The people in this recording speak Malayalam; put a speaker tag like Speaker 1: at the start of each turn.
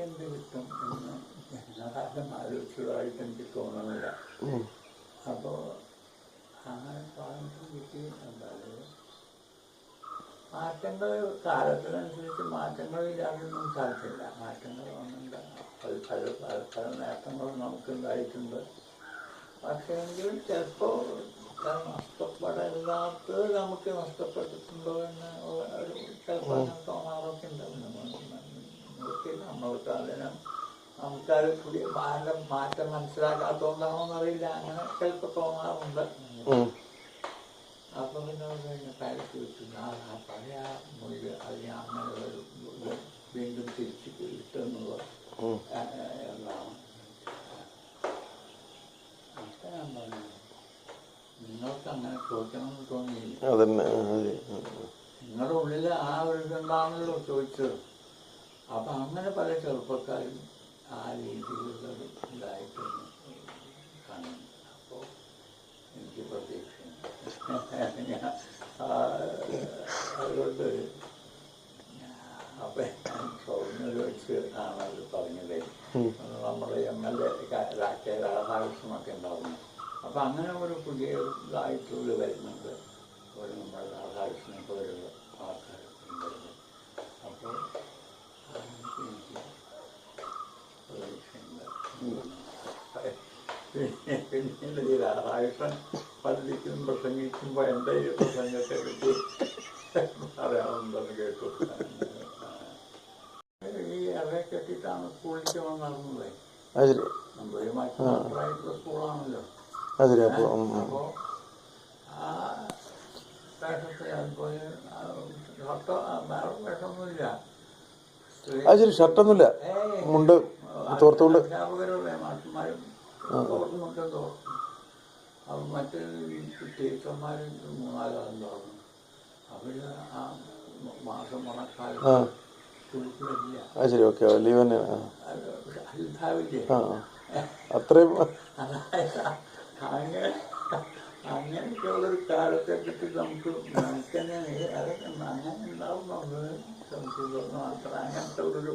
Speaker 1: എന്ത് കിട്ടും എന്ന് ജനകാലം ആലോചിച്ചതായിട്ട് എനിക്ക് തോന്നുന്നില്ല. അപ്പോൾ അങ്ങനെ സ്വാതന്ത്ര്യം കിട്ടി എന്തായാലും മാറ്റങ്ങൾ കാലത്തിനനുസരിച്ച് മാറ്റങ്ങളില്ലാതൊന്നും സാധിച്ചില്ല. മാറ്റങ്ങൾ വന്നിട്ട് അത് പല നേട്ടങ്ങളും നമുക്കുണ്ടായിട്ടുണ്ട്. പക്ഷേ എങ്കിലും ചിലപ്പോൾ നഷ്ടപ്പെടാത്തത് നമുക്ക് നഷ്ടപ്പെട്ടിട്ടുണ്ടോ എന്ന് ചിലപ്പോൾ അങ്ങനെ തോന്നാറൊക്കെ ഉണ്ടാവും. നമ്മൾക്ക് അതിന് നമുക്കത് പുതിയ മാറ്റം മനസ്സിലാക്കാത്തോണ്ടാണോന്നറിയില്ല, അങ്ങനെ ചിലപ്പോൾ തോന്നാറുണ്ട്. അപ്പം പിന്നെ കയറ്റി വെച്ചു ആ പഴയ മൊഴി അതിനെ അങ്ങനെ വീണ്ടും തിരിച്ച് കിട്ടുന്നത് എന്നാണ്. അപ്പം ഞാൻ പറഞ്ഞു നിങ്ങൾക്ക് അങ്ങനെ ചോദിക്കണമെന്ന് തോന്നിയില്ല. നിങ്ങളുടെ ഉള്ളിൽ ആ ഒരു ഇതുണ്ടാണല്ലോ ചോദിച്ചത്. അപ്പം അങ്ങനെ പല ചെറുപ്പക്കാരും ആ രീതിയിലുള്ള ഇതായിട്ട് കാണുന്നു. അപ്പോൾ എനിക്ക് പ്രതീക്ഷയുണ്ട്. അതുകൊണ്ട് അപ്പം ഞാൻ സൗമ്യത വെച്ച് ആണത് പറഞ്ഞത്. നമ്മുടെ MLA രാധാകൃഷ്ണനൊക്കെ ഉണ്ടാവുന്നു. അപ്പം അങ്ങനെ ഒരു പുതിയ ഇതായിട്ടുള്ള വരുന്നുണ്ട്. ഒരു നമ്മുടെ രാധാകൃഷ്ണനെ പോലുള്ള ആൾക്കാരൊക്കെ ഉണ്ടായിരുന്നു. അപ്പോൾ എനിക്ക് പ്രതീക്ഷയുണ്ട്. പിന്നീട് ഈ രാധാകൃഷ്ണൻ പള്ളിക്കും പ്രസംഗിക്കുമ്പോൾ എൻ്റെ ഈ പ്രസംഗത്തെ പറ്റി പറയാറുണ്ടെന്ന് കേട്ടു. ഈ ഇറയെ കെട്ടിയിട്ടാണ് സ്കൂളിലേക്ക് നടന്നത്. നമ്മുടെ മറ്റുള്ള സ്കൂളാണല്ലോ. അപ്പോൾ ആ വേഷത്തെ അതുപോലെ വേറെ വേഷമൊന്നുമില്ല.
Speaker 2: ഷർട്ടൊന്നുമില്ല, മുണ്ട് തോർത്തുകൊണ്ട്
Speaker 1: അധ്യാപകരുടെ മാഷന്മാരും തോർത്തുമുണ്ടും തോർത്തും. അപ്പം മറ്റ് ടീച്ചർമാർ 3-4 തോർന്നു. അവർ ആ മാസം മണക്കാലത്ത് കുളിക്കില്ല.
Speaker 2: അത്രയും
Speaker 1: അങ്ങനെയൊക്കെയുള്ളൊരു കാലത്തെ പറ്റി നമുക്ക് തന്നെ അതൊക്കെ അങ്ങനെ ഉണ്ടാവുന്നുണ്ട്. സംശയം അത്ര അങ്ങനത്തെ ഒരു